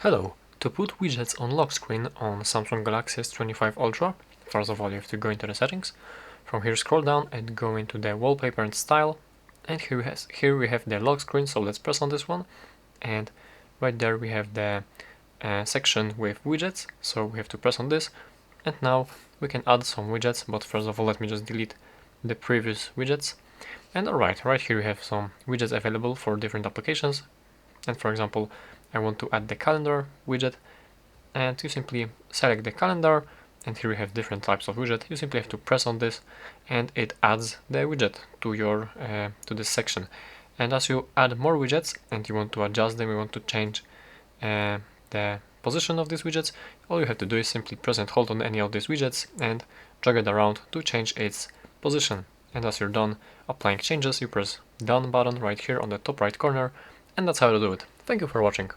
Hello! To put widgets on lock screen on Samsung Galaxy S25 Ultra, first of all you have to go into the settings. From here scroll down and go into the wallpaper and style, and here we have the lock screen, so let's press on this one, and right there we have the section with widgets, so we have to press on this, and now we can add some widgets, but first of all let me just delete the previous widgets. And alright, right here we have some widgets available for different applications, and for example I want to add the calendar widget, and you simply select the calendar, and here we have different types of widget. You simply have to press on this and it adds the widget to your to this section. And as you add more widgets and you want to adjust them, you want to change the position of these widgets, all you have to do is simply press and hold on any of these widgets and drag it around to change its position. And as you're done applying changes, you press done button right here on the top right corner, and that's how to do it. Thank you for watching.